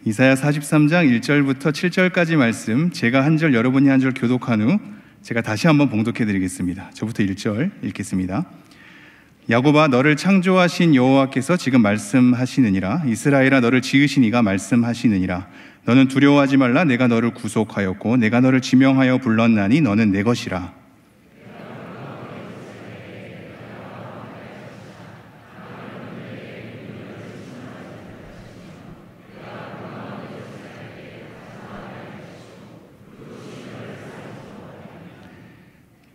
이사야 43장 1절부터 7절까지 말씀, 제가 한 절 여러분이 한 절 교독한 후 제가 다시 한번 봉독해 드리겠습니다. 저부터 1절 읽겠습니다. 야곱아, 너를 창조하신 여호와께서 지금 말씀하시느니라. 이스라엘아, 너를 지으신 이가 말씀하시느니라. 너는 두려워하지 말라. 내가 너를 구속하였고 내가 너를 지명하여 불렀나니 너는 내 것이라.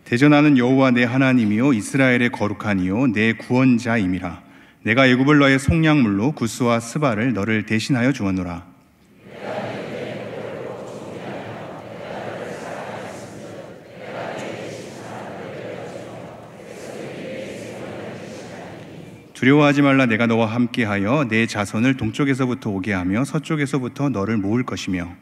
대전하는 여호와 내 하나님이요 이스라엘의 거룩하니요 내 구원자임이라. 내가 애굽을 너의 속량물로 구스와 스바를 너를 대신하여 주었노라. 두려워하지 말라. 내가 너와 함께하여 내 자손을 동쪽에서부터 오게 하며 서쪽에서부터 너를 모을 것이며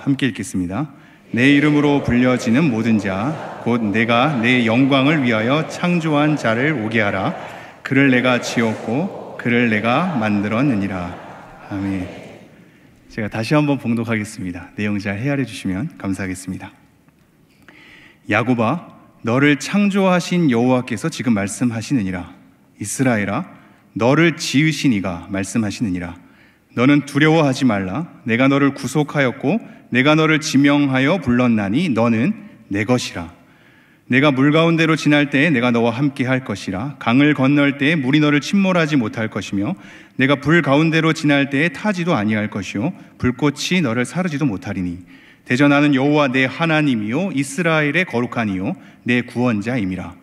함께 읽겠습니다. 내 이름으로 불려지는 모든 자, 곧 내가 내 영광을 위하여 창조한 자를 오게 하라. 그를 내가 지었고 그를 내가 만들었느니라. 아멘. 제가 다시 한번 봉독하겠습니다. 내용 잘 헤아려 주시면 감사하겠습니다. 야곱아, 너를 창조하신 여호와께서 지금 말씀하시느니라. 이스라엘아, 너를 지으신 이가 말씀하시느니라. 너는 두려워하지 말라. 내가 너를 구속하였고 내가 너를 지명하여 불렀나니 너는 내 것이라. 내가 물 가운데로 지날 때에 내가 너와 함께 할 것이라. 강을 건널 때에 물이 너를 침몰하지 못할 것이며 내가 불 가운데로 지날 때에 타지도 아니할 것이요 불꽃이 너를 사르지도 못하리니 대전하는 여호와 내 하나님이요 이스라엘의 거룩하니요 내 구원자임이라.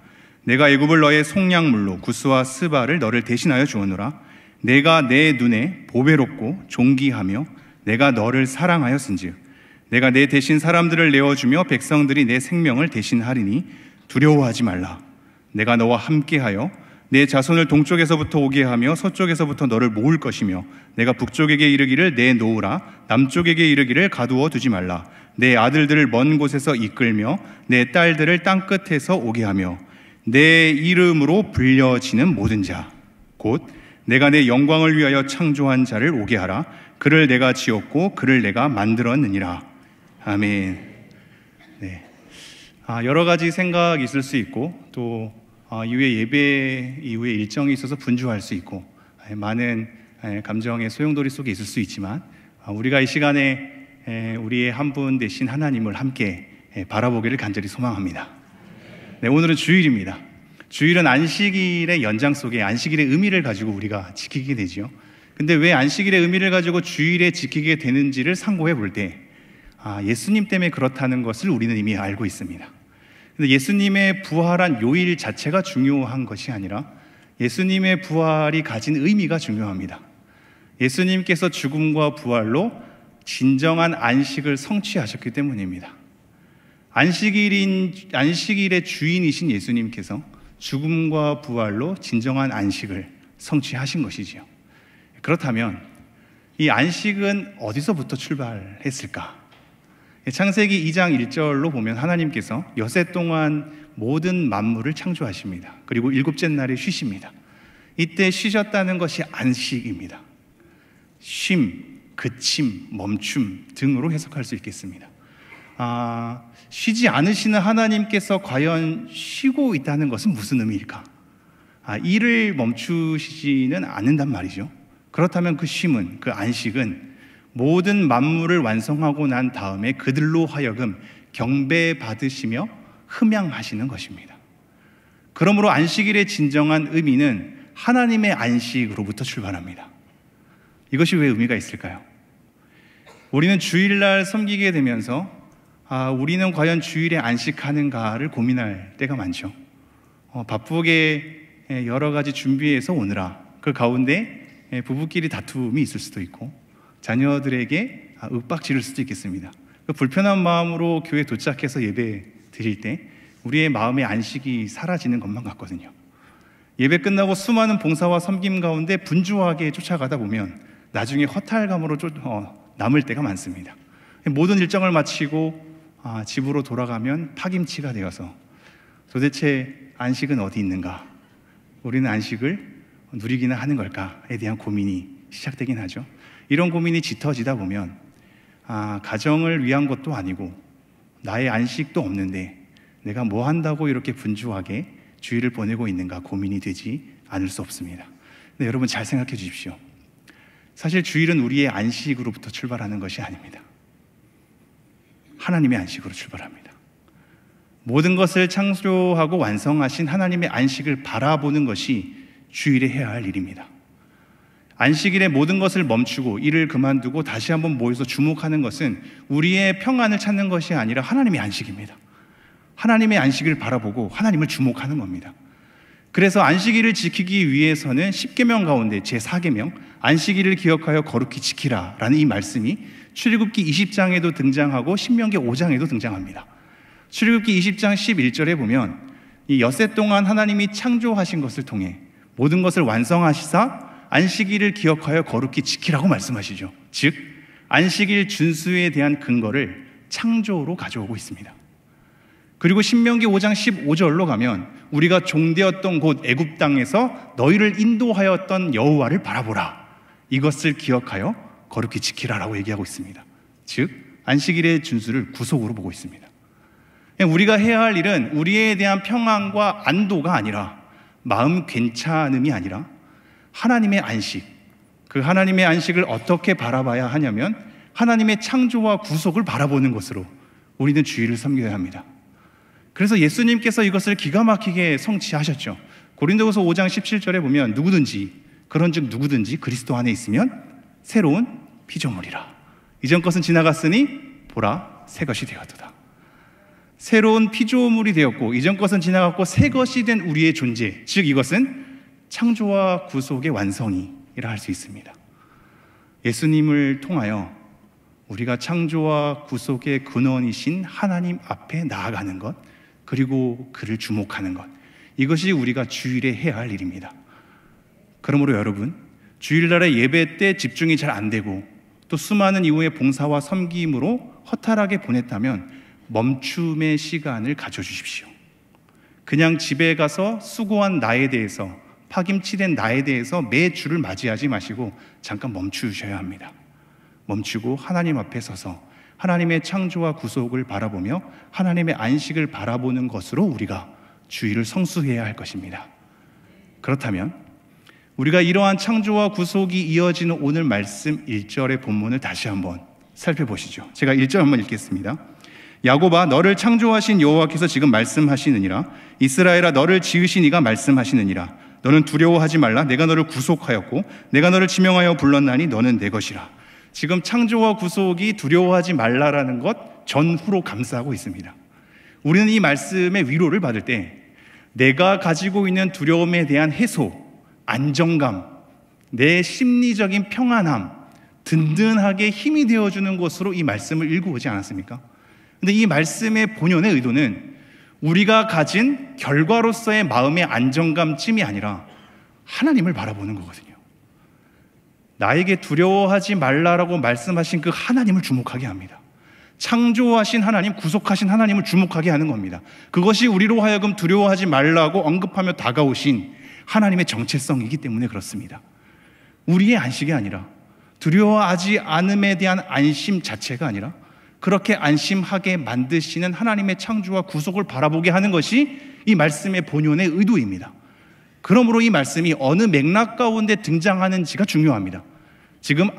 내가 애굽을 너의 속량물로 구스와 스바를 너를 대신하여 주었노라. 내가 내 눈에 보배롭고 존귀하며 내가 너를 사랑하였은즉 내가 내 대신 사람들을 내어주며 백성들이 내 생명을 대신하리니 두려워하지 말라. 내가 너와 함께하여 내 자손을 동쪽에서부터 오게 하며 서쪽에서부터 너를 모을 것이며 내가 북쪽에게 이르기를 내놓으라. 남쪽에게 이르기를 가두어 두지 말라. 내 아들들을 먼 곳에서 이끌며 내 딸들을 땅끝에서 오게 하며 내 이름으로 불려지는 모든 자, 곧 내가 내 영광을 위하여 창조한 자를 오게 하라. 그를 내가 지었고 그를 내가 만들었느니라. 아멘. 네. 여러 가지 생각이 있을 수 있고 또 이후에 예배 이후에 일정이 있어서 분주할 수 있고 많은 감정의 소용돌이 속에 있을 수 있지만 우리가 이 시간에 우리의 한 분 되신 하나님을 함께 바라보기를 간절히 소망합니다. 네, 오늘은 주일입니다. 주일은 안식일의 연장 속에 안식일의 의미를 가지고 우리가 지키게 되죠. 근데 왜 안식일의 의미를 가지고 주일에 지키게 되는지를 상고해 볼 때 예수님 때문에 그렇다는 것을 우리는 이미 알고 있습니다. 근데 예수님의 부활한 요일 자체가 중요한 것이 아니라 예수님의 부활이 가진 의미가 중요합니다. 예수님께서 죽음과 부활로 진정한 안식을 성취하셨기 때문입니다. 안식일의 주인이신 예수님께서 죽음과 부활로 진정한 안식을 성취하신 것이지요. 그렇다면 이 안식은 어디서부터 출발했을까? 창세기 2장 1절로 보면 하나님께서 엿새 동안 모든 만물을 창조하십니다. 그리고 일곱째 날에 쉬십니다. 이때 쉬셨다는 것이 안식입니다. 쉼, 그침, 멈춤 등으로 해석할 수 있겠습니다. 쉬지 않으시는 하나님께서 과연 쉬고 있다는 것은 무슨 의미일까? 일을 멈추시지는 않는단 말이죠. 그렇다면 그 쉼은, 그 안식은 모든 만물을 완성하고 난 다음에 그들로 하여금 경배받으시며 흠양하시는 것입니다. 그러므로 안식일의 진정한 의미는 하나님의 안식으로부터 출발합니다. 이것이 왜 의미가 있을까요? 우리는 주일날 섬기게 되면서 우리는 과연 주일에 안식하는가를 고민할 때가 많죠. 바쁘게 여러 가지 준비해서 오느라 그 가운데 부부끼리 다툼이 있을 수도 있고 자녀들에게 윽박 지를 수도 있겠습니다. 불편한 마음으로 교회에 도착해서 예배 드릴 때 우리의 마음의 안식이 사라지는 것만 같거든요. 예배 끝나고 수많은 봉사와 섬김 가운데 분주하게 쫓아가다 보면 나중에 허탈감으로 남을 때가 많습니다. 모든 일정을 마치고 집으로 돌아가면 파김치가 되어서 도대체 안식은 어디 있는가? 우리는 안식을 누리기는 하는 걸까에 대한 고민이 시작되긴 하죠. 이런 고민이 짙어지다 보면 가정을 위한 것도 아니고 나의 안식도 없는데 내가 뭐 한다고 이렇게 분주하게 주일을 보내고 있는가 고민이 되지 않을 수 없습니다. 근데 여러분 잘 생각해 주십시오. 사실 주일은 우리의 안식으로부터 출발하는 것이 아닙니다. 하나님의 안식으로 출발합니다. 모든 것을 창조하고 완성하신 하나님의 안식을 바라보는 것이 주일에 해야 할 일입니다. 안식일에 모든 것을 멈추고 일을 그만두고 다시 한번 모여서 주목하는 것은 우리의 평안을 찾는 것이 아니라 하나님의 안식입니다. 하나님의 안식을 바라보고 하나님을 주목하는 겁니다. 그래서 안식일을 지키기 위해서는 10계명 가운데 제4계명 안식일을 기억하여 거룩히 지키라 라는 이 말씀이 출애굽기 20장에도 등장하고 신명기 5장에도 등장합니다. 출애굽기 20장 11절에 보면 이 엿새 동안 하나님이 창조하신 것을 통해 모든 것을 완성하시사 안식일을 기억하여 거룩히 지키라고 말씀하시죠. 즉 안식일 준수에 대한 근거를 창조로 가져오고 있습니다. 그리고 신명기 5장 15절로 가면 우리가 종되었던 곳 애굽 땅에서 너희를 인도하였던 여호와를 바라보라, 이것을 기억하여 거룩히 지키라라고 얘기하고 있습니다. 즉 안식일의 준수를 구속으로 보고 있습니다. 우리가 해야 할 일은 우리에 대한 평안과 안도가 아니라, 마음 괜찮음이 아니라 하나님의 안식, 그 하나님의 안식을 어떻게 바라봐야 하냐면 하나님의 창조와 구속을 바라보는 것으로 우리는 주일을 섬겨야 합니다. 그래서 예수님께서 이것을 기가 막히게 성취하셨죠. 고린도후서 5장 17절에 보면 그런즉 누구든지 그리스도 안에 있으면 새로운 피조물이라. 이전 것은 지나갔으니 보라 새 것이 되었도다. 새로운 피조물이 되었고 이전 것은 지나갔고 새 것이 된 우리의 존재, 즉 이것은 창조와 구속의 완성이라 할 수 있습니다. 예수님을 통하여 우리가 창조와 구속의 근원이신 하나님 앞에 나아가는 것, 그리고 그를 주목하는 것, 이것이 우리가 주일에 해야 할 일입니다. 그러므로 여러분, 주일날의 예배 때 집중이 잘 안 되고 또 수많은 이후의 봉사와 섬김으로 허탈하게 보냈다면 멈춤의 시간을 가져주십시오. 그냥 집에 가서 수고한 나에 대해서, 파김치된 나에 대해서 매 주를 맞이하지 마시고 잠깐 멈추셔야 합니다. 멈추고 하나님 앞에 서서 하나님의 창조와 구속을 바라보며 하나님의 안식을 바라보는 것으로 우리가 주일을 성수해야 할 것입니다. 그렇다면 우리가 이러한 창조와 구속이 이어지는 오늘 말씀 1절의 본문을 다시 한번 살펴보시죠. 제가 1절 한번 읽겠습니다. 야곱아, 너를 창조하신 여호와께서 지금 말씀하시느니라. 이스라엘아, 너를 지으신 이가 말씀하시느니라. 너는 두려워하지 말라. 내가 너를 구속하였고 내가 너를 지명하여 불렀나니 너는 내 것이라. 지금 창조와 구속이 두려워하지 말라라는 것 전후로 감싸고 있습니다. 우리는 이 말씀의 위로를 받을 때 내가 가지고 있는 두려움에 대한 해소, 안정감, 내 심리적인 평안함, 든든하게 힘이 되어주는 것으로 이 말씀을 읽어오지 않았습니까? 근데 이 말씀의 본연의 의도는 우리가 가진 결과로서의 마음의 안정감쯤이 아니라 하나님을 바라보는 거거든요. 나에게 두려워하지 말라라고 말씀하신 그 하나님을 주목하게 합니다. 창조하신 하나님, 구속하신 하나님을 주목하게 하는 겁니다. 그것이 우리로 하여금 두려워하지 말라고 언급하며 다가오신 하나님의 정체성이기 때문에 그렇습니다. 우리의 안식이 아니라, 두려워하지 않음에 대한 안심 자체가 아니라 그렇게 안심하게 만드시는 하나님의 창조와 구속을 바라보게 하는 것이 이 말씀의 본연의 의도입니다. 그러므로 이 말씀이 어느 맥락 가운데 등장하는지가 중요합니다. 지금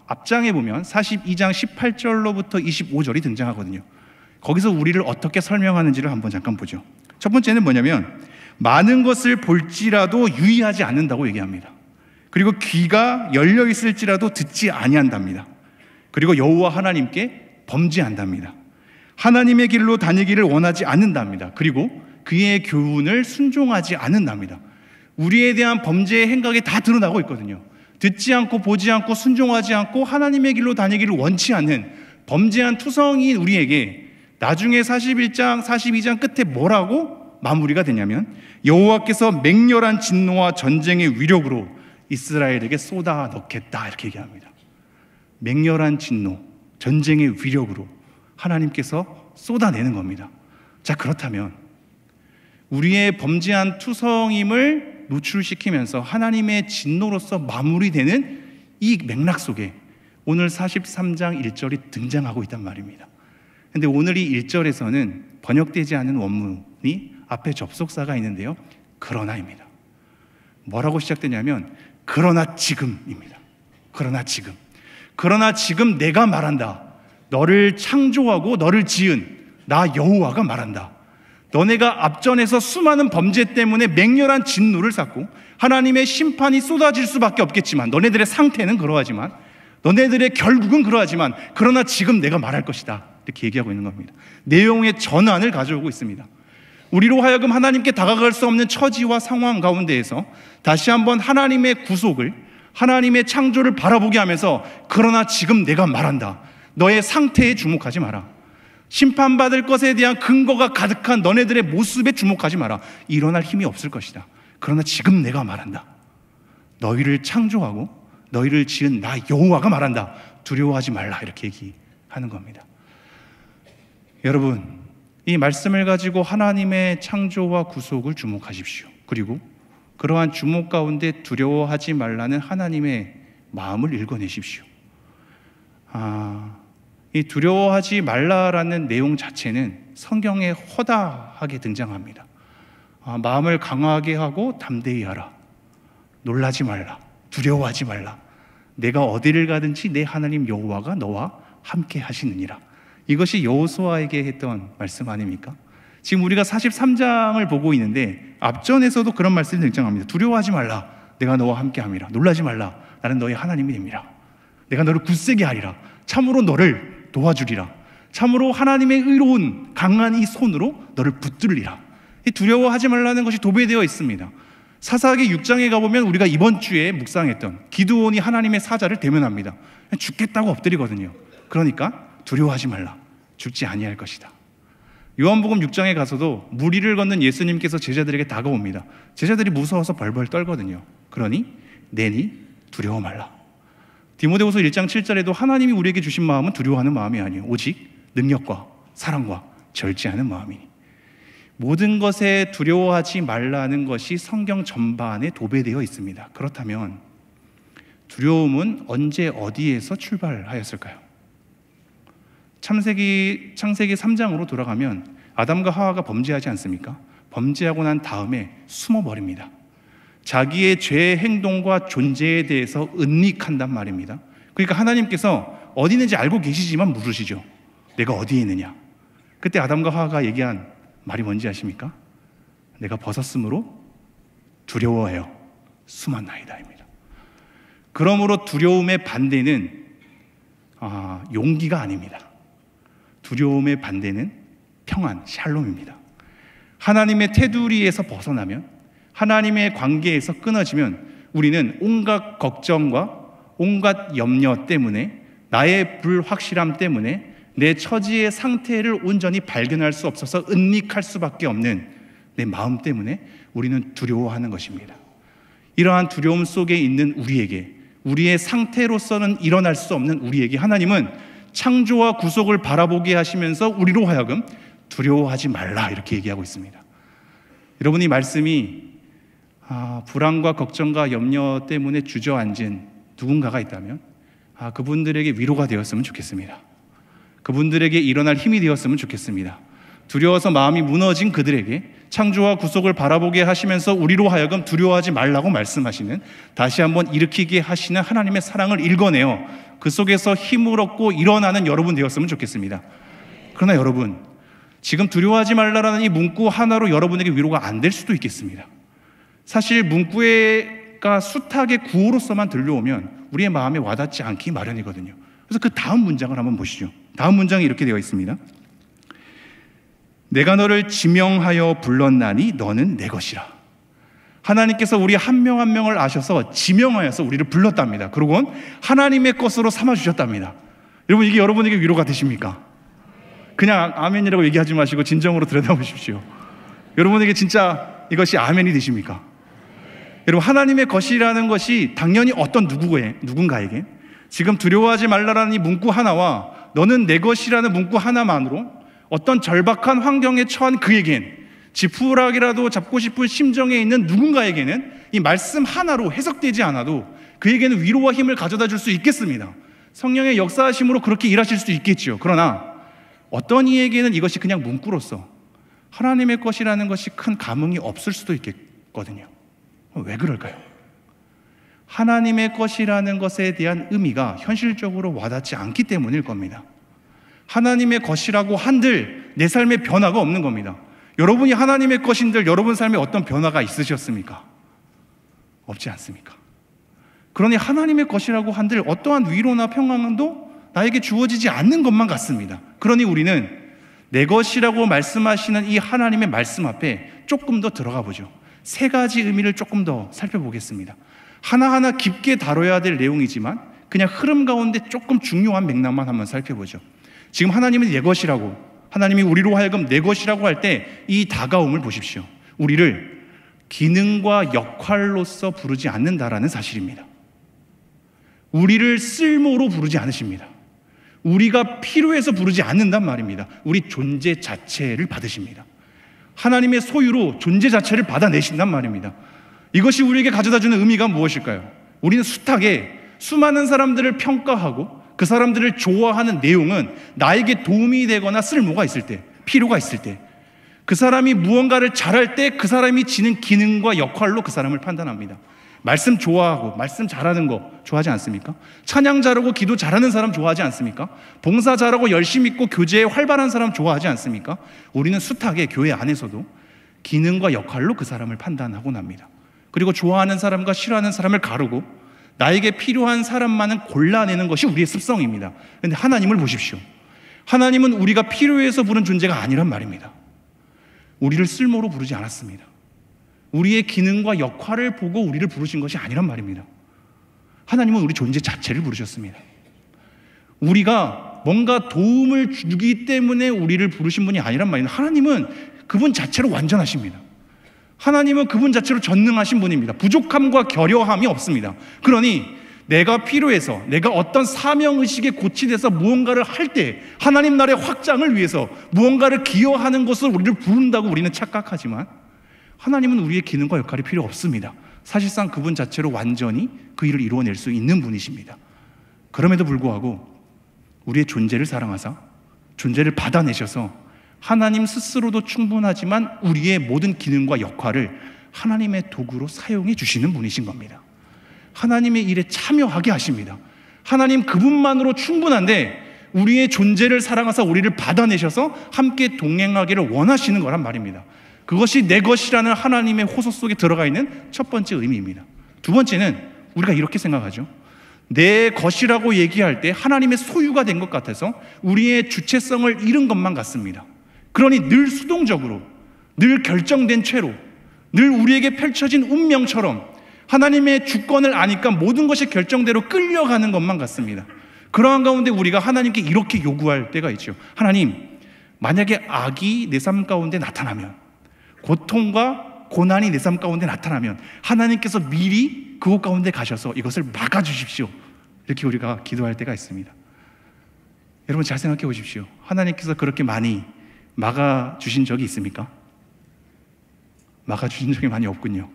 앞장에 보면 42장 18절로부터 25절이 등장하거든요. 거기서 우리를 어떻게 설명하는지를 한번 잠깐 보죠. 첫 번째는 뭐냐면 많은 것을 볼지라도 유의하지 않는다고 얘기합니다. 그리고 귀가 열려 있을지라도 듣지 아니한답니다. 그리고 여호와 하나님께 범죄한답니다. 하나님의 길로 다니기를 원하지 않는답니다. 그리고 그의 교훈을 순종하지 않는답니다. 우리에 대한 범죄의 행각이 다 드러나고 있거든요. 듣지 않고 보지 않고 순종하지 않고 하나님의 길로 다니기를 원치 않는 범죄한 투성이인 우리에게 나중에 41장 42장 끝에 뭐라고 마무리가 되냐면 여호와께서 맹렬한 진노와 전쟁의 위력으로 이스라엘에게 쏟아 넣겠다, 이렇게 얘기합니다. 맹렬한 진노, 전쟁의 위력으로 하나님께서 쏟아내는 겁니다. 자, 그렇다면 우리의 범죄한 투성임을 노출시키면서 하나님의 진노로서 마무리되는 이 맥락 속에 오늘 43장 1절이 등장하고 있단 말입니다. 근데 오늘 이 1절에서는 번역되지 않은 원문이 앞에 접속사가 있는데요, 그러나입니다. 뭐라고 시작되냐면 그러나 지금입니다. 그러나 지금 내가 말한다. 너를 창조하고 너를 지은 나 여호와가 말한다. 너네가 앞전에서 수많은 범죄 때문에 맹렬한 진노를 샀고 하나님의 심판이 쏟아질 수밖에 없겠지만, 너네들의 상태는 그러하지만, 너네들의 결국은 그러하지만, 그러나 지금 내가 말할 것이다, 이렇게 얘기하고 있는 겁니다. 내용의 전환을 가져오고 있습니다. 우리로 하여금 하나님께 다가갈 수 없는 처지와 상황 가운데에서 다시 한번 하나님의 구속을, 하나님의 창조를 바라보게 하면서 그러나 지금 내가 말한다. 너의 상태에 주목하지 마라. 심판받을 것에 대한 근거가 가득한 너네들의 모습에 주목하지 마라. 일어날 힘이 없을 것이다. 그러나 지금 내가 말한다. 너희를 창조하고 너희를 지은 나 여호와가 말한다. 두려워하지 말라. 이렇게 얘기하는 겁니다. 여러분, 이 말씀을 가지고 하나님의 창조와 구속을 주목하십시오. 그리고 그러한 주목 가운데 두려워하지 말라는 하나님의 마음을 읽어내십시오. 이 두려워하지 말라라는 내용 자체는 성경에 허다하게 등장합니다. 마음을 강하게 하고 담대히 하라. 놀라지 말라. 두려워하지 말라. 내가 어디를 가든지 내 하나님 여호와가 너와 함께 하시느니라. 이것이 여호수아에게 했던 말씀 아닙니까? 지금 우리가 43장을 보고 있는데 앞전에서도 그런 말씀이 등장합니다. 두려워하지 말라. 내가 너와 함께 함이라. 놀라지 말라. 나는 너의 하나님이 됨이라. 내가 너를 굳세게 하리라. 참으로 너를 도와주리라. 참으로 하나님의 의로운 강한 이 손으로 너를 붙들리라. 이 두려워하지 말라는 것이 도배되어 있습니다. 사사기 6장에 가보면 우리가 이번 주에 묵상했던 기드온이 하나님의 사자를 대면합니다. 죽겠다고 엎드리거든요. 그러니까 두려워하지 말라. 죽지 아니할 것이다. 요한복음 6장에 가서도 무리를 걷는 예수님께서 제자들에게 다가옵니다. 제자들이 무서워서 벌벌 떨거든요. 그러니 내니 두려워 말라. 디모데후서 1장 7절에도 하나님이 우리에게 주신 마음은 두려워하는 마음이 아니에요. 오직 능력과 사랑과 절제하는 마음이니. 모든 것에 두려워하지 말라는 것이 성경 전반에 도배되어 있습니다. 그렇다면 두려움은 언제 어디에서 출발하였을까요? 창세기 3장으로 돌아가면 아담과 하와가 범죄하지 않습니까? 범죄하고 난 다음에 숨어버립니다. 자기의 죄의 행동과 존재에 대해서 은닉한단 말입니다. 그러니까 하나님께서 어디 있는지 알고 계시지만 물으시죠. 내가 어디에 있느냐? 그때 아담과 하와가 얘기한 말이 뭔지 아십니까? 내가 벗었으므로 두려워해요. 숨었나이다입니다. 그러므로 두려움의 반대는 용기가 아닙니다. 두려움의 반대는 평안, 샬롬입니다. 하나님의 테두리에서 벗어나면, 하나님의 관계에서 끊어지면 우리는 온갖 걱정과 온갖 염려 때문에, 나의 불확실함 때문에 내 처지의 상태를 온전히 발견할 수 없어서 은닉할 수밖에 없는 내 마음 때문에 우리는 두려워하는 것입니다. 이러한 두려움 속에 있는 우리에게, 우리의 상태로서는 일어날 수 없는 우리에게 하나님은 창조와 구속을 바라보게 하시면서 우리로 하여금 두려워하지 말라, 이렇게 얘기하고 있습니다. 여러분, 이 말씀이 불안과 걱정과 염려 때문에 주저앉은 누군가가 있다면 그분들에게 위로가 되었으면 좋겠습니다. 그분들에게 일어날 힘이 되었으면 좋겠습니다. 두려워서 마음이 무너진 그들에게 창조와 구속을 바라보게 하시면서 우리로 하여금 두려워하지 말라고 말씀하시는, 다시 한번 일으키게 하시는 하나님의 사랑을 읽어내어 그 속에서 힘을 얻고 일어나는 여러분 되었으면 좋겠습니다. 그러나 여러분, 지금 두려워하지 말라라는 이 문구 하나로 여러분에게 위로가 안 될 수도 있겠습니다. 사실 문구가 숱하게 구호로서만 들려오면 우리의 마음에 와닿지 않기 마련이거든요. 그래서 그 다음 문장을 한번 보시죠. 다음 문장이 이렇게 되어 있습니다. 내가 너를 지명하여 불렀나니 너는 내 것이라. 하나님께서 우리 한 명 한 명을 아셔서 지명하여서 우리를 불렀답니다. 그리고 하나님의 것으로 삼아주셨답니다. 여러분, 이게 여러분에게 위로가 되십니까? 그냥 아멘이라고 얘기하지 마시고 진정으로 들여다보십시오. 여러분에게 진짜 이것이 아멘이 되십니까? 여러분, 하나님의 것이라는 것이 당연히 어떤 누군가에게 지금 두려워하지 말라라는 이 문구 하나와 너는 내 것이라는 문구 하나만으로 어떤 절박한 환경에 처한 그에겐, 지푸라기라도 잡고 싶은 심정에 있는 누군가에게는 이 말씀 하나로 해석되지 않아도 그에게는 위로와 힘을 가져다 줄 수 있겠습니다. 성령의 역사하심으로 그렇게 일하실 수 있겠죠. 그러나 어떤 이에게는 이것이 그냥 문구로서 하나님의 것이라는 것이 큰 감흥이 없을 수도 있겠거든요. 왜 그럴까요? 하나님의 것이라는 것에 대한 의미가 현실적으로 와닿지 않기 때문일 겁니다. 하나님의 것이라고 한들 내 삶에 변화가 없는 겁니다. 여러분이 하나님의 것인들 여러분 삶에 어떤 변화가 있으셨습니까? 없지 않습니까? 그러니 하나님의 것이라고 한들 어떠한 위로나 평강도 나에게 주어지지 않는 것만 같습니다. 그러니 우리는 내 것이라고 말씀하시는 이 하나님의 말씀 앞에 조금 더 들어가 보죠. 세 가지 의미를 조금 더 살펴보겠습니다. 하나하나 깊게 다뤄야 될 내용이지만 그냥 흐름 가운데 조금 중요한 맥락만 한번 살펴보죠. 지금 하나님은 내 것이라고, 하나님이 우리로 하여금 내 것이라고 할 때 이 다가옴을 보십시오. 우리를 기능과 역할로서 부르지 않는다라는 사실입니다. 우리를 쓸모로 부르지 않으십니다. 우리가 필요해서 부르지 않는단 말입니다. 우리 존재 자체를 받으십니다. 하나님의 소유로 존재 자체를 받아내신단 말입니다. 이것이 우리에게 가져다주는 의미가 무엇일까요? 우리는 숱하게 수많은 사람들을 평가하고 그 사람들을 좋아하는 내용은 나에게 도움이 되거나 쓸모가 있을 때, 필요가 있을 때, 그 사람이 무언가를 잘할 때 그 사람이 지는 기능과 역할로 그 사람을 판단합니다. 말씀 좋아하고 말씀 잘하는 거 좋아하지 않습니까? 찬양 잘하고 기도 잘하는 사람 좋아하지 않습니까? 봉사 잘하고 열심히 있고 교제에 활발한 사람 좋아하지 않습니까? 우리는 숱하게 교회 안에서도 기능과 역할로 그 사람을 판단하곤 합니다. 그리고 좋아하는 사람과 싫어하는 사람을 가르고 나에게 필요한 사람만은 골라내는 것이 우리의 습성입니다. 그런데 하나님을 보십시오. 하나님은 우리가 필요해서 부른 존재가 아니란 말입니다. 우리를 쓸모로 부르지 않았습니다. 우리의 기능과 역할을 보고 우리를 부르신 것이 아니란 말입니다. 하나님은 우리 존재 자체를 부르셨습니다. 우리가 뭔가 도움을 주기 때문에 우리를 부르신 분이 아니란 말입니다. 하나님은 그분 자체로 완전하십니다. 하나님은 그분 자체로 전능하신 분입니다. 부족함과 결여함이 없습니다. 그러니 내가 필요해서, 내가 어떤 사명의식에 고취돼서 무언가를 할 때 하나님 나라의 확장을 위해서 무언가를 기여하는 것을 우리를 부른다고 우리는 착각하지만 하나님은 우리의 기능과 역할이 필요 없습니다. 사실상 그분 자체로 완전히 그 일을 이루어낼 수 있는 분이십니다. 그럼에도 불구하고 우리의 존재를 사랑하사 존재를 받아내셔서 하나님 스스로도 충분하지만 우리의 모든 기능과 역할을 하나님의 도구로 사용해 주시는 분이신 겁니다. 하나님의 일에 참여하게 하십니다. 하나님 그분만으로 충분한데 우리의 존재를 사랑하사 우리를 받아내셔서 함께 동행하기를 원하시는 거란 말입니다. 그것이 내 것이라는 하나님의 호소 속에 들어가 있는 첫 번째 의미입니다. 두 번째는 우리가 이렇게 생각하죠. 내 것이라고 얘기할 때 하나님의 소유가 된 것 같아서 우리의 주체성을 잃은 것만 같습니다. 그러니 늘 수동적으로, 늘 결정된 채로, 늘 우리에게 펼쳐진 운명처럼 하나님의 주권을 아니까 모든 것이 결정대로 끌려가는 것만 같습니다. 그러한 가운데 우리가 하나님께 이렇게 요구할 때가 있죠. 하나님, 만약에 악이 내 삶 가운데 나타나면, 고통과 고난이 내 삶 가운데 나타나면 하나님께서 미리 그곳 가운데 가셔서 이것을 막아주십시오. 이렇게 우리가 기도할 때가 있습니다. 여러분 잘 생각해 보십시오. 하나님께서 그렇게 많이 막아주신 적이 있습니까? 막아주신 적이 많이 없군요.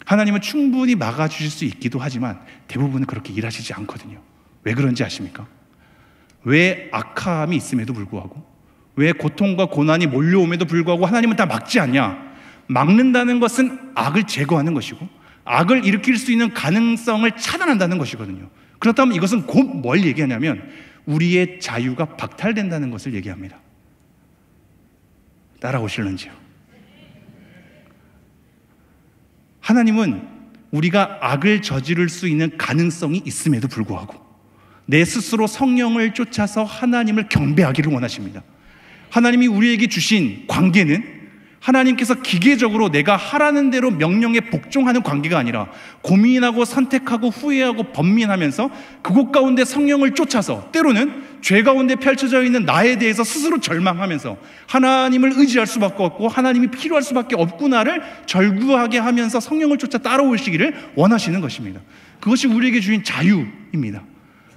하나님은 충분히 막아주실 수 있기도 하지만 대부분은 그렇게 일하시지 않거든요. 왜 그런지 아십니까? 왜 악함이 있음에도 불구하고, 왜 고통과 고난이 몰려옴에도 불구하고 하나님은 다 막지 않냐? 막는다는 것은 악을 제거하는 것이고 악을 일으킬 수 있는 가능성을 차단한다는 것이거든요. 그렇다면 이것은 곧 뭘 얘기하냐면 우리의 자유가 박탈된다는 것을 얘기합니다. 따라오실런지요? 하나님은 우리가 악을 저지를 수 있는 가능성이 있음에도 불구하고 내 스스로 성령을 쫓아서 하나님을 경배하기를 원하십니다. 하나님이 우리에게 주신 관계는 하나님께서 기계적으로 내가 하라는 대로 명령에 복종하는 관계가 아니라 고민하고 선택하고 후회하고 번민하면서 그곳 가운데 성령을 쫓아서 때로는 죄 가운데 펼쳐져 있는 나에 대해서 스스로 절망하면서 하나님을 의지할 수밖에 없고 하나님이 필요할 수밖에 없구나를 절구하게 하면서 성령을 쫓아 따라오시기를 원하시는 것입니다. 그것이 우리에게 주신 자유입니다.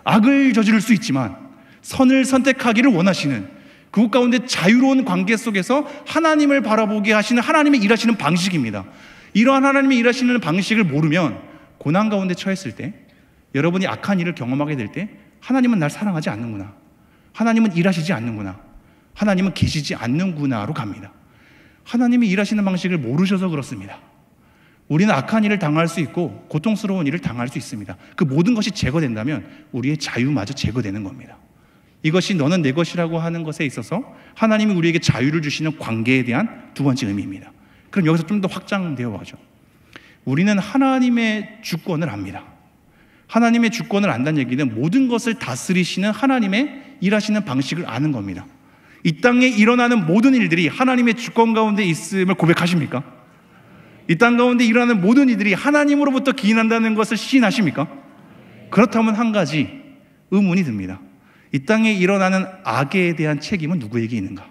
악을 저지를 수 있지만 선을 선택하기를 원하시는, 그것 가운데 자유로운 관계 속에서 하나님을 바라보게 하시는 하나님의 일하시는 방식입니다. 이러한 하나님의 일하시는 방식을 모르면 고난 가운데 처했을 때, 여러분이 악한 일을 경험하게 될 때 하나님은 날 사랑하지 않는구나, 하나님은 일하시지 않는구나, 하나님은 계시지 않는구나로 갑니다. 하나님이 일하시는 방식을 모르셔서 그렇습니다. 우리는 악한 일을 당할 수 있고 고통스러운 일을 당할 수 있습니다. 그 모든 것이 제거된다면 우리의 자유마저 제거되는 겁니다. 이것이 너는 내 것이라고 하는 것에 있어서 하나님이 우리에게 자유를 주시는 관계에 대한 두 번째 의미입니다. 그럼 여기서 좀 더 확장되어 가죠. 우리는 하나님의 주권을 압니다. 하나님의 주권을 안다는 얘기는 모든 것을 다스리시는 하나님의 일하시는 방식을 아는 겁니다. 이 땅에 일어나는 모든 일들이 하나님의 주권 가운데 있음을 고백하십니까? 이 땅 가운데 일어나는 모든 일들이 하나님으로부터 기인한다는 것을 시인하십니까? 그렇다면 한 가지 의문이 듭니다. 이 땅에 일어나는 악에 대한 책임은 누구에게 있는가?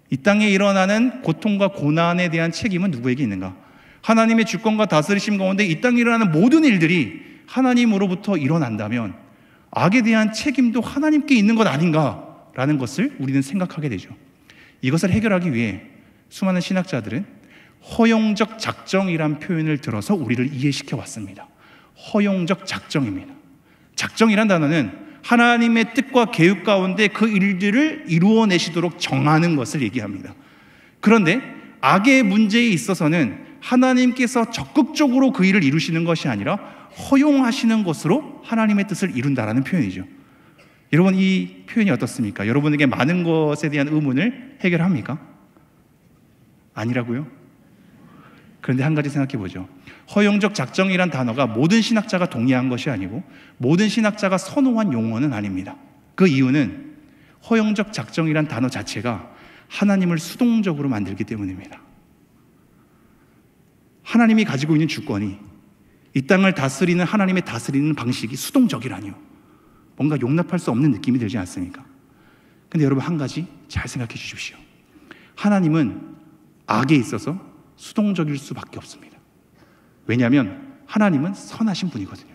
이 땅에 일어나는 고통과 고난에 대한 책임은 누구에게 있는가? 하나님의 주권과 다스리심 가운데 이 땅에 일어나는 모든 일들이 하나님으로부터 일어난다면 악에 대한 책임도 하나님께 있는 것 아닌가라는 것을 우리는 생각하게 되죠. 이것을 해결하기 위해 수많은 신학자들은 허용적 작정이란 표현을 들어서 우리를 이해시켜 왔습니다. 허용적 작정입니다. 작정이란 단어는 하나님의 뜻과 계획 가운데 그 일들을 이루어내시도록 정하는 것을 얘기합니다. 그런데 악의 문제에 있어서는 하나님께서 적극적으로 그 일을 이루시는 것이 아니라 허용하시는 것으로 하나님의 뜻을 이룬다라는 표현이죠. 여러분, 이 표현이 어떻습니까? 여러분에게 많은 것에 대한 의문을 해결합니까? 아니라고요? 그런데 한 가지 생각해 보죠. 허용적 작정이란 단어가 모든 신학자가 동의한 것이 아니고 모든 신학자가 선호한 용어는 아닙니다. 그 이유는 허용적 작정이란 단어 자체가 하나님을 수동적으로 만들기 때문입니다. 하나님이 가지고 있는 주권이, 이 땅을 다스리는 하나님의 다스리는 방식이 수동적이라니요. 뭔가 용납할 수 없는 느낌이 들지 않습니까? 근데 여러분, 한 가지 잘 생각해 주십시오. 하나님은 악에 있어서 수동적일 수밖에 없습니다. 왜냐하면 하나님은 선하신 분이거든요.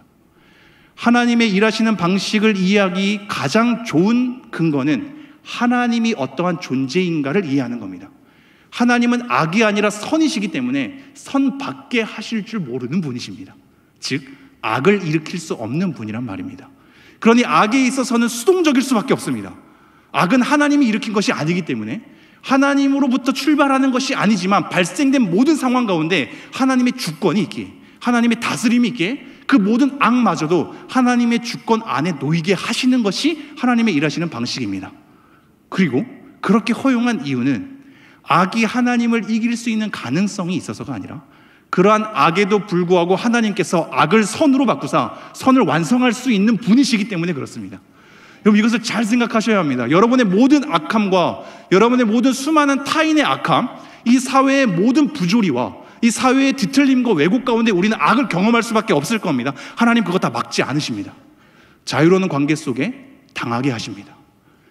하나님의 일하시는 방식을 이해하기 가장 좋은 근거는 하나님이 어떠한 존재인가를 이해하는 겁니다. 하나님은 악이 아니라 선이시기 때문에 선 밖에 하실 줄 모르는 분이십니다. 즉, 악을 일으킬 수 없는 분이란 말입니다. 그러니 악에 있어서는 수동적일 수밖에 없습니다. 악은 하나님이 일으킨 것이 아니기 때문에 하나님으로부터 출발하는 것이 아니지만 발생된 모든 상황 가운데 하나님의 주권이 있기에, 하나님의 다스림이 있기에 그 모든 악마저도 하나님의 주권 안에 놓이게 하시는 것이 하나님의 일하시는 방식입니다. 그리고 그렇게 허용한 이유는 악이 하나님을 이길 수 있는 가능성이 있어서가 아니라 그러한 악에도 불구하고 하나님께서 악을 선으로 바꾸사 선을 완성할 수 있는 분이시기 때문에 그렇습니다. 여러분, 이것을 잘 생각하셔야 합니다. 여러분의 모든 악함과 여러분의 모든 수많은 타인의 악함, 이 사회의 모든 부조리와 이 사회의 뒤틀림과 왜곡 가운데 우리는 악을 경험할 수밖에 없을 겁니다. 하나님 그거 다 막지 않으십니다. 자유로운 관계 속에 당하게 하십니다.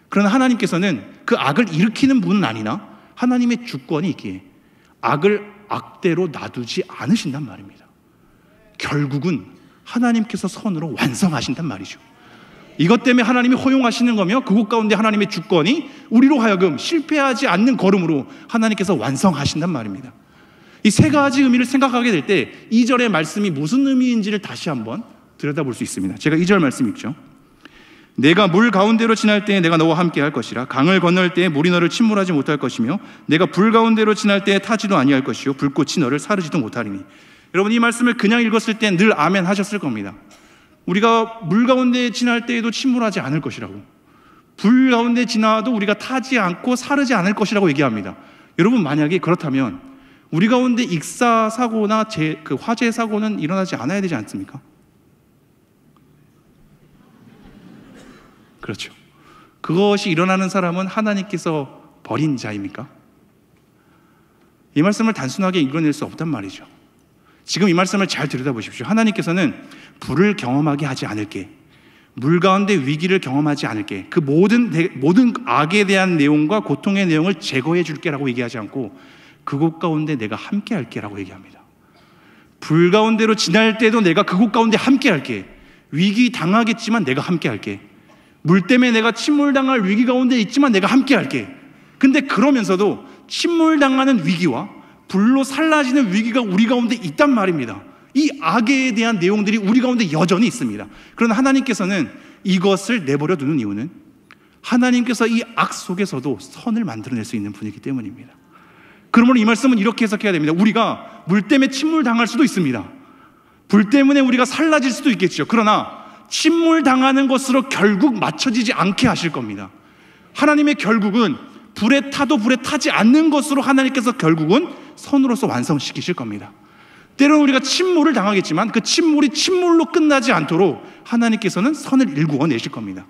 그러나 하나님께서는 그 악을 일으키는 분은 아니나 하나님의 주권이 있기에 악을 악대로 놔두지 않으신단 말입니다. 결국은 하나님께서 선으로 완성하신단 말이죠. 이것 때문에 하나님이 허용하시는 거며 그곳 가운데 하나님의 주권이 우리로 하여금 실패하지 않는 걸음으로 하나님께서 완성하신단 말입니다. 이 세 가지 의미를 생각하게 될 때 2절의 말씀이 무슨 의미인지를 다시 한번 들여다볼 수 있습니다. 제가 2절 말씀 읽죠. 내가 물 가운데로 지날 때에 내가 너와 함께 할 것이라. 강을 건널 때에 물이 너를 침몰하지 못할 것이며 내가 불 가운데로 지날 때에 타지도 아니할 것이요 불꽃이 너를 사르지도 못하리니. 여러분, 이 말씀을 그냥 읽었을 때 늘 아멘 하셨을 겁니다. 우리가 물 가운데 지날 때에도 침몰하지 않을 것이라고, 불 가운데 지나도 우리가 타지 않고 사르지 않을 것이라고 얘기합니다. 여러분, 만약에 그렇다면 우리 가운데 익사 사고나 그 화재 사고는 일어나지 않아야 되지 않습니까? 그렇죠. 그것이 일어나는 사람은 하나님께서 버린 자입니까? 이 말씀을 단순하게 읽어낼 수 없단 말이죠. 지금 이 말씀을 잘 들여다보십시오. 하나님께서는 불을 경험하게 하지 않을게, 물 가운데 위기를 경험하지 않을게, 그 모든 악에 대한 내용과 고통의 내용을 제거해 줄게라고 얘기하지 않고 그곳 가운데 내가 함께 할게라고 얘기합니다. 불 가운데로 지날 때도 내가 그곳 가운데 함께 할게, 위기 당하겠지만 내가 함께 할게, 물 때문에 내가 침몰당할 위기 가운데 있지만 내가 함께 할게. 근데 그러면서도 침몰당하는 위기와 불로 살라지는 위기가 우리 가운데 있단 말입니다. 이 악에 대한 내용들이 우리 가운데 여전히 있습니다. 그러나 하나님께서는 이것을 내버려 두는 이유는 하나님께서 이 악 속에서도 선을 만들어낼 수 있는 분이기 때문입니다. 그러므로 이 말씀은 이렇게 해석해야 됩니다. 우리가 물 때문에 침몰당할 수도 있습니다. 불 때문에 우리가 살라질 수도 있겠죠. 그러나 침몰당하는 것으로 결국 맞춰지지 않게 하실 겁니다. 하나님의 결국은 불에 타도 불에 타지 않는 것으로 하나님께서 결국은 선으로서 완성시키실 겁니다. 때로는 우리가 침몰을 당하겠지만 그 침몰이 침몰로 끝나지 않도록 하나님께서는 선을 일구어내실 겁니다.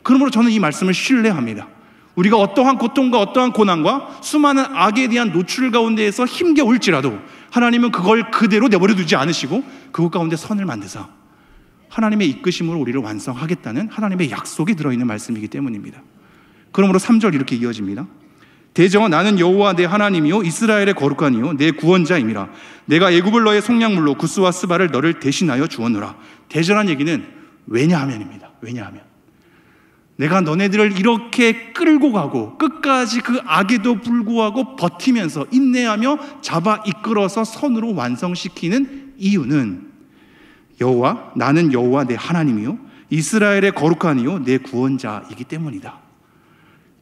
그러므로 저는 이 말씀을 신뢰합니다. 우리가 어떠한 고통과 어떠한 고난과 수많은 악에 대한 노출 가운데에서 힘겨울지라도 하나님은 그걸 그대로 내버려 두지 않으시고 그것 가운데 선을 만드사 하나님의 이끄심으로 우리를 완성하겠다는 하나님의 약속이 들어있는 말씀이기 때문입니다. 그러므로 3절 이렇게 이어집니다. 대저 나는 여호와 내 하나님이요 이스라엘의 거룩한 이요 내 구원자임이라. 내가 애굽을 너의 속량물로 구스와 스바를 너를 대신하여 주었노라. 대저란 얘기는 왜냐하면입니다. 왜냐하면 내가 너네들을 이렇게 끌고 가고 끝까지 그 악에도 불구하고 버티면서 인내하며 잡아 이끌어서 선으로 완성시키는 이유는 여호와 나는 여호와 내 하나님이요 이스라엘의 거룩한 이요 내 구원자이기 때문이다.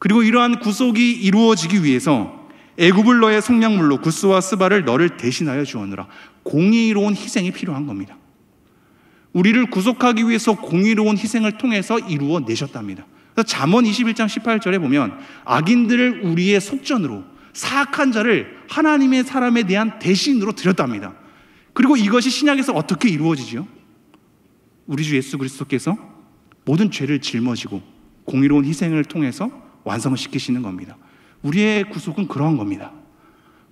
그리고 이러한 구속이 이루어지기 위해서 애굽을 너의 속량물로 구스와 스바를 너를 대신하여 주었노라. 공의로운 희생이 필요한 겁니다. 우리를 구속하기 위해서 공의로운 희생을 통해서 이루어내셨답니다. 잠언 21장 18절에 보면 악인들을 우리의 속전으로 사악한 자를 하나님의 사람에 대한 대신으로 드렸답니다. 그리고 이것이 신약에서 어떻게 이루어지죠? 우리 주 예수 그리스도께서 모든 죄를 짊어지고 공의로운 희생을 통해서 완성을 시키시는 겁니다. 우리의 구속은 그러한 겁니다.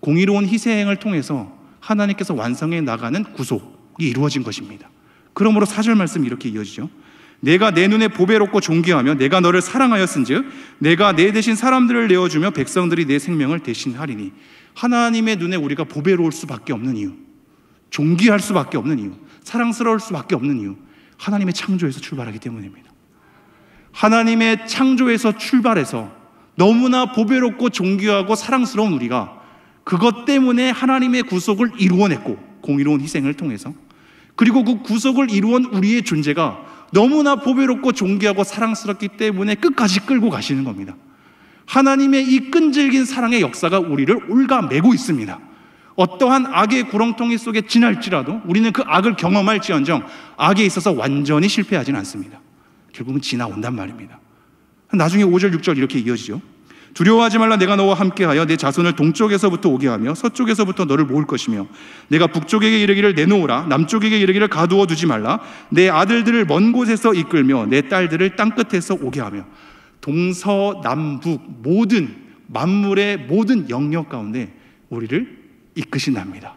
공의로운 희생을 통해서 하나님께서 완성해 나가는 구속이 이루어진 것입니다. 그러므로 4절 말씀이 이렇게 이어지죠. 내가 내 눈에 보배롭고 존귀하며 내가 너를 사랑하였은즉 내가 내 대신 사람들을 내어주며 백성들이 내 생명을 대신하리니. 하나님의 눈에 우리가 보배로울 수밖에 없는 이유, 존귀할 수밖에 없는 이유, 사랑스러울 수밖에 없는 이유, 하나님의 창조에서 출발하기 때문입니다. 하나님의 창조에서 출발해서 너무나 보배롭고 존귀하고 사랑스러운 우리가 그것 때문에 하나님의 구속을 이루어냈고 공의로운 희생을 통해서, 그리고 그 구속을 이루은 우리의 존재가 너무나 보배롭고 존귀하고 사랑스럽기 때문에 끝까지 끌고 가시는 겁니다. 하나님의 이 끈질긴 사랑의 역사가 우리를 올가매고 있습니다. 어떠한 악의 구렁텅이 속에 지날지라도 우리는 그 악을 경험할지언정 악에 있어서 완전히 실패하지는 않습니다. 결국은 지나온단 말입니다. 나중에 5절 6절 이렇게 이어지죠. 두려워하지 말라. 내가 너와 함께하여 내 자손을 동쪽에서부터 오게 하며 서쪽에서부터 너를 모을 것이며 내가 북쪽에게 이르기를 내놓으라. 남쪽에게 이르기를 가두어 두지 말라. 내 아들들을 먼 곳에서 이끌며 내 딸들을 땅끝에서 오게 하며. 동서남북 모든 만물의 모든 영역 가운데 우리를 이끄신답니다.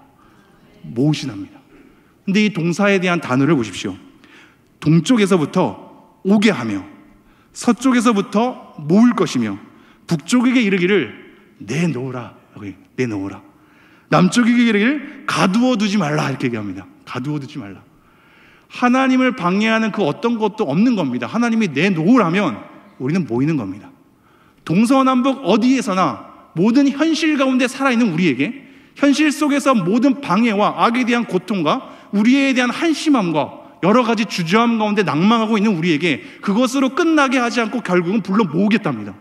모으신답니다. 근데 이 동사에 대한 단어를 보십시오. 동쪽에서부터 오게 하며 서쪽에서부터 모을 것이며 북쪽에게 이르기를 내놓으라. 여기 내놓으라. 남쪽에게 이르기를 가두어 두지 말라. 이렇게 얘기합니다. 가두어 두지 말라. 하나님을 방해하는 그 어떤 것도 없는 겁니다. 하나님이 내놓으라면 우리는 모이는 겁니다. 동서남북 어디에서나 모든 현실 가운데 살아있는 우리에게 현실 속에서 모든 방해와 악에 대한 고통과 우리에 대한 한심함과 여러 가지 주저함 가운데 낭망하고 있는 우리에게 그것으로 끝나게 하지 않고 결국은 불러 모으겠답니다.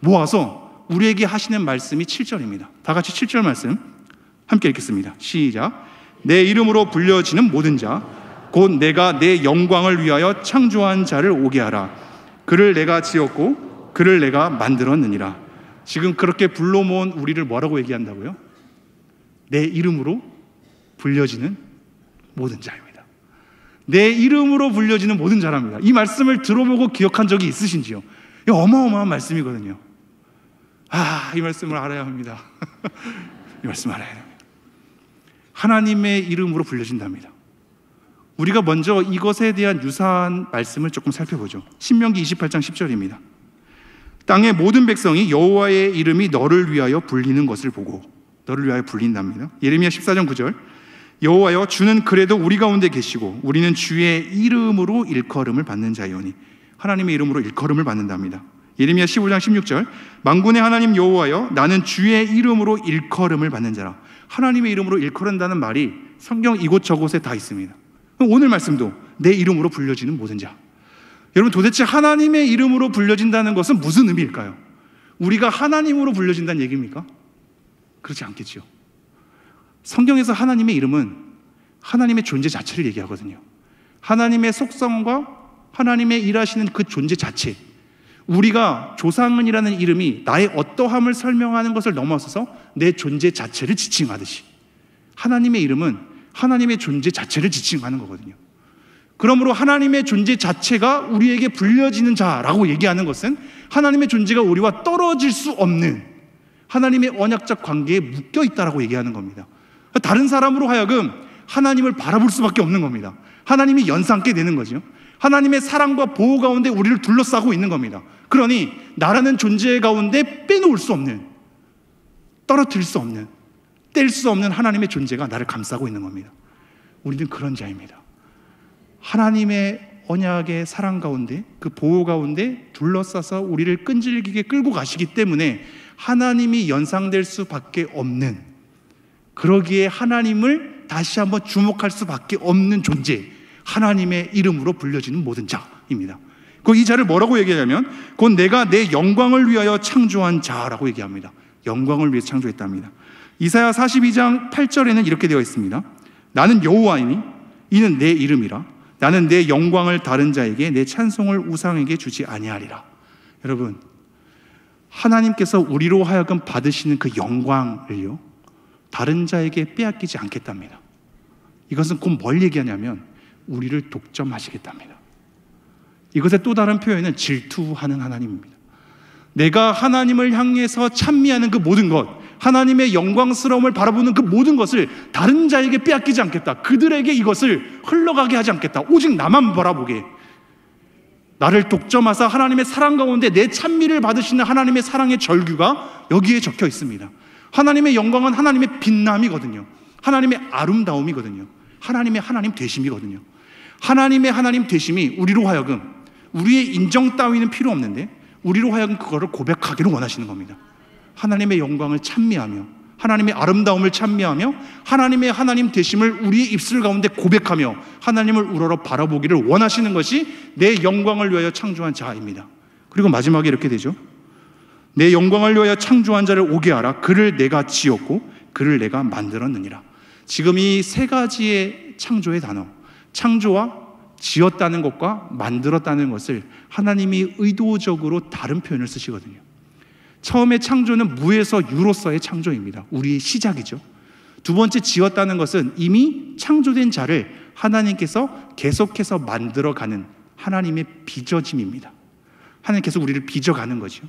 모아서 우리에게 하시는 말씀이 7절입니다. 다 같이 7절 말씀 함께 읽겠습니다. 시작. 내 이름으로 불려지는 모든 자 곧 내가 내 영광을 위하여 창조한 자를 오게 하라. 그를 내가 지었고 그를 내가 만들었느니라. 지금 그렇게 불러 모은 우리를 뭐라고 얘기한다고요? 내 이름으로 불려지는 모든 자입니다. 내 이름으로 불려지는 모든 자랍니다. 이 말씀을 들어보고 기억한 적이 있으신지요? 이 어마어마한 말씀이거든요. 이 말씀을 알아야 합니다. 이 말씀을 알아야 됩니다. 하나님의 이름으로 불려진답니다. 우리가 먼저 이것에 대한 유사한 말씀을 조금 살펴보죠. 신명기 28장 10절입니다. 땅의 모든 백성이 여호와의 이름이 너를 위하여 불리는 것을 보고, 너를 위하여 불린답니다. 예레미야 14장 9절. 여호와여 주는 그래도 우리 가운데 계시고 우리는 주의 이름으로 일컬음을 받는 자이오니. 하나님의 이름으로 일컬음을 받는답니다. 예레미야 15장 16절, 만군의 하나님 여호와여 나는 주의 이름으로 일컬음을 받는 자라. 하나님의 이름으로 일컬은다는 말이 성경 이곳저곳에 다 있습니다. 오늘 말씀도 내 이름으로 불려지는 모든 자. 여러분, 도대체 하나님의 이름으로 불려진다는 것은 무슨 의미일까요? 우리가 하나님으로 불려진다는 얘기입니까? 그렇지 않겠죠. 성경에서 하나님의 이름은 하나님의 존재 자체를 얘기하거든요. 하나님의 속성과 하나님의 일하시는 그 존재 자체, 우리가 조상은이라는 이름이 나의 어떠함을 설명하는 것을 넘어서서 내 존재 자체를 지칭하듯이 하나님의 이름은 하나님의 존재 자체를 지칭하는 거거든요. 그러므로 하나님의 존재 자체가 우리에게 불려지는 자라고 얘기하는 것은 하나님의 존재가 우리와 떨어질 수 없는 하나님의 언약적 관계에 묶여 있다라고 얘기하는 겁니다. 다른 사람으로 하여금 하나님을 바라볼 수밖에 없는 겁니다. 하나님이 연상케 되는 거죠. 하나님의 사랑과 보호 가운데 우리를 둘러싸고 있는 겁니다. 그러니 나라는 존재 가운데 빼놓을 수 없는, 떨어뜨릴 수 없는, 뗄 수 없는 하나님의 존재가 나를 감싸고 있는 겁니다. 우리는 그런 자입니다. 하나님의 언약의 사랑 가운데, 그 보호 가운데 둘러싸서 우리를 끈질기게 끌고 가시기 때문에 하나님이 연상될 수밖에 없는, 그러기에 하나님을 다시 한번 주목할 수밖에 없는 존재, 하나님의 이름으로 불려지는 모든 자입니다. 이 자를 뭐라고 얘기하냐면 곧 내가 내 영광을 위하여 창조한 자라고 얘기합니다. 영광을 위해 창조했답니다. 이사야 42장 8절에는 이렇게 되어 있습니다. 나는 여호와이니 이는 내 이름이라. 나는 내 영광을 다른 자에게, 내 찬송을 우상에게 주지 아니하리라. 여러분, 하나님께서 우리로 하여금 받으시는 그 영광을요, 다른 자에게 빼앗기지 않겠답니다. 이것은 곧 뭘 얘기하냐면 우리를 독점하시겠답니다. 이것의 또 다른 표현은 질투하는 하나님입니다. 내가 하나님을 향해서 찬미하는 그 모든 것, 하나님의 영광스러움을 바라보는 그 모든 것을 다른 자에게 빼앗기지 않겠다. 그들에게 이것을 흘러가게 하지 않겠다. 오직 나만 바라보게. 나를 독점하사 하나님의 사랑 가운데 내 찬미를 받으시는 하나님의 사랑의 절규가 여기에 적혀 있습니다. 하나님의 영광은 하나님의 빛남이거든요. 하나님의 아름다움이거든요. 하나님의 하나님 되심이거든요. 하나님의 하나님 되심이 우리로 하여금, 우리의 인정 따위는 필요 없는데 우리로 하여금 그거를 고백하기를 원하시는 겁니다. 하나님의 영광을 찬미하며, 하나님의 아름다움을 찬미하며, 하나님의 하나님 되심을 우리의 입술 가운데 고백하며 하나님을 우러러 바라보기를 원하시는 것이 내 영광을 위하여 창조한 자입니다. 그리고 마지막에 이렇게 되죠. 내 영광을 위하여 창조한 자를 오게 하라. 그를 내가 지었고 그를 내가 만들었느니라. 지금 이 세 가지의 창조의 단어, 창조와 지었다는 것과 만들었다는 것을 하나님이 의도적으로 다른 표현을 쓰시거든요. 처음에 창조는 무에서 유로서의 창조입니다. 우리의 시작이죠. 두 번째 지었다는 것은 이미 창조된 자를 하나님께서 계속해서 만들어가는 하나님의 빚어짐입니다. 하나님께서 우리를 빚어가는 거죠.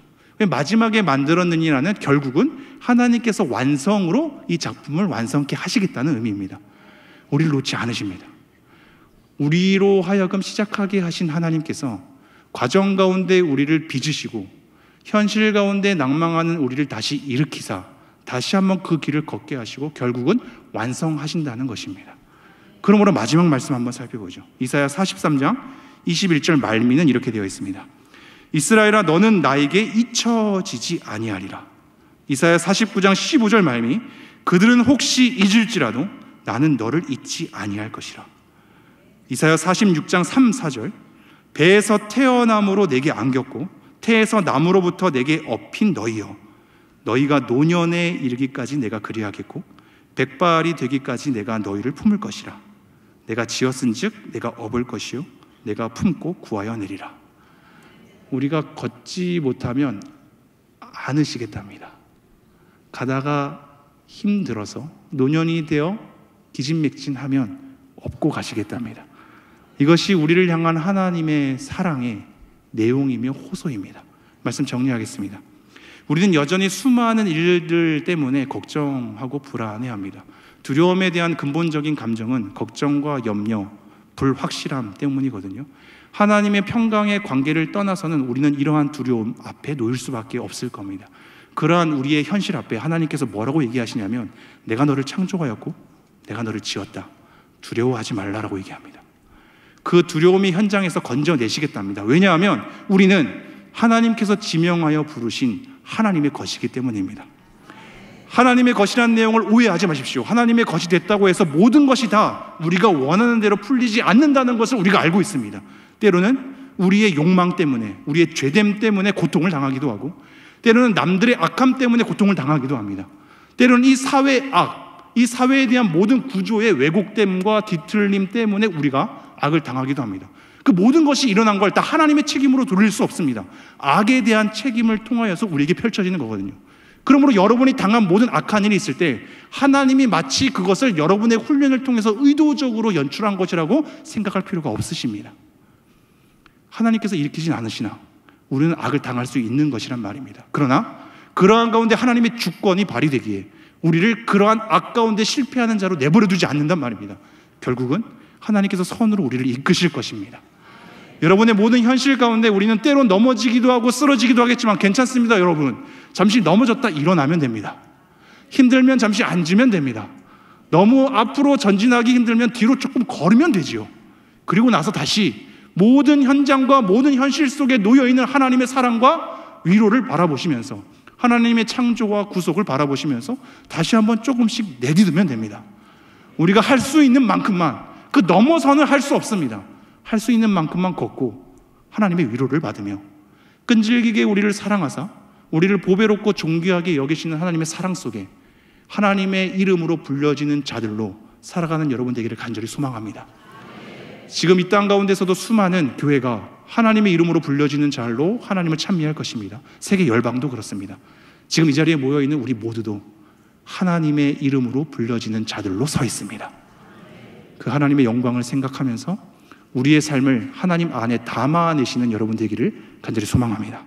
마지막에 만들었느니라는 결국은 하나님께서 완성으로 이 작품을 완성케 하시겠다는 의미입니다. 우리를 놓지 않으십니다. 우리로 하여금 시작하게 하신 하나님께서 과정 가운데 우리를 빚으시고 현실 가운데 낭망하는 우리를 다시 일으키사 다시 한번 그 길을 걷게 하시고 결국은 완성하신다는 것입니다. 그러므로 마지막 말씀 한번 살펴보죠. 이사야 43장 21절 말미는 이렇게 되어 있습니다. 이스라엘아 너는 나에게 잊혀지지 아니하리라. 이사야 49장 15절 말미 그들은 혹시 잊을지라도 나는 너를 잊지 아니할 것이라. 이사야 46장 3, 4절 배에서 태어남으로 내게 안겼고 태에서 나무로부터 내게 업힌 너희여 너희가 노년에 이르기까지 내가 그리하겠고 백발이 되기까지 내가 너희를 품을 것이라. 내가 지었은즉 내가 업을 것이요 내가 품고 구하여 내리라. 우리가 걷지 못하면 안으시겠답니다. 가다가 힘들어서 노년이 되어 기진맥진하면 업고 가시겠답니다. 이것이 우리를 향한 하나님의 사랑의 내용이며 호소입니다. 말씀 정리하겠습니다. 우리는 여전히 수많은 일들 때문에 걱정하고 불안해합니다. 두려움에 대한 근본적인 감정은 걱정과 염려, 불확실함 때문이거든요. 하나님의 평강의 관계를 떠나서는 우리는 이러한 두려움 앞에 놓일 수밖에 없을 겁니다. 그러한 우리의 현실 앞에 하나님께서 뭐라고 얘기하시냐면 내가 너를 창조하였고 내가 너를 지었다. 두려워하지 말라라고 얘기합니다. 그 두려움의 현장에서 건져내시겠답니다. 왜냐하면 우리는 하나님께서 지명하여 부르신 하나님의 것이기 때문입니다. 하나님의 것이라는 내용을 오해하지 마십시오. 하나님의 것이 됐다고 해서 모든 것이 다 우리가 원하는 대로 풀리지 않는다는 것을 우리가 알고 있습니다. 때로는 우리의 욕망 때문에, 우리의 죄됨 때문에 고통을 당하기도 하고, 때로는 남들의 악함 때문에 고통을 당하기도 합니다. 때로는 이 사회의 악, 이 사회에 대한 모든 구조의 왜곡됨과 뒤틀림 때문에 우리가 악을 당하기도 합니다. 그 모든 것이 일어난 걸 다 하나님의 책임으로 돌릴 수 없습니다. 악에 대한 책임을 통하여서 우리에게 펼쳐지는 거거든요. 그러므로 여러분이 당한 모든 악한 일이 있을 때 하나님이 마치 그것을 여러분의 훈련을 통해서 의도적으로 연출한 것이라고 생각할 필요가 없으십니다. 하나님께서 일으키진 않으시나 우리는 악을 당할 수 있는 것이란 말입니다. 그러나 그러한 가운데 하나님의 주권이 발휘되기에 우리를 그러한 악 가운데 실패하는 자로 내버려 두지 않는단 말입니다. 결국은 하나님께서 선으로 우리를 이끄실 것입니다. 여러분의 모든 현실 가운데 우리는 때론 넘어지기도 하고 쓰러지기도 하겠지만 괜찮습니다. 여러분, 잠시 넘어졌다 일어나면 됩니다. 힘들면 잠시 앉으면 됩니다. 너무 앞으로 전진하기 힘들면 뒤로 조금 걸으면 되지요. 그리고 나서 다시 모든 현장과 모든 현실 속에 놓여있는 하나님의 사랑과 위로를 바라보시면서, 하나님의 창조와 구속을 바라보시면서 다시 한번 조금씩 내딛으면 됩니다. 우리가 할 수 있는 만큼만, 그 넘어서는 할 수 없습니다. 할 수 있는 만큼만 걷고 하나님의 위로를 받으며 끈질기게 우리를 사랑하사 우리를 보배롭고 존귀하게 여기시는 하나님의 사랑 속에 하나님의 이름으로 불려지는 자들로 살아가는 여러분 되기를 간절히 소망합니다. 지금 이 땅 가운데서도 수많은 교회가 하나님의 이름으로 불려지는 자로 하나님을 찬미할 것입니다. 세계 열방도 그렇습니다. 지금 이 자리에 모여있는 우리 모두도 하나님의 이름으로 불려지는 자들로 서 있습니다. 그 하나님의 영광을 생각하면서 우리의 삶을 하나님 안에 담아내시는 여러분 되기를 간절히 소망합니다.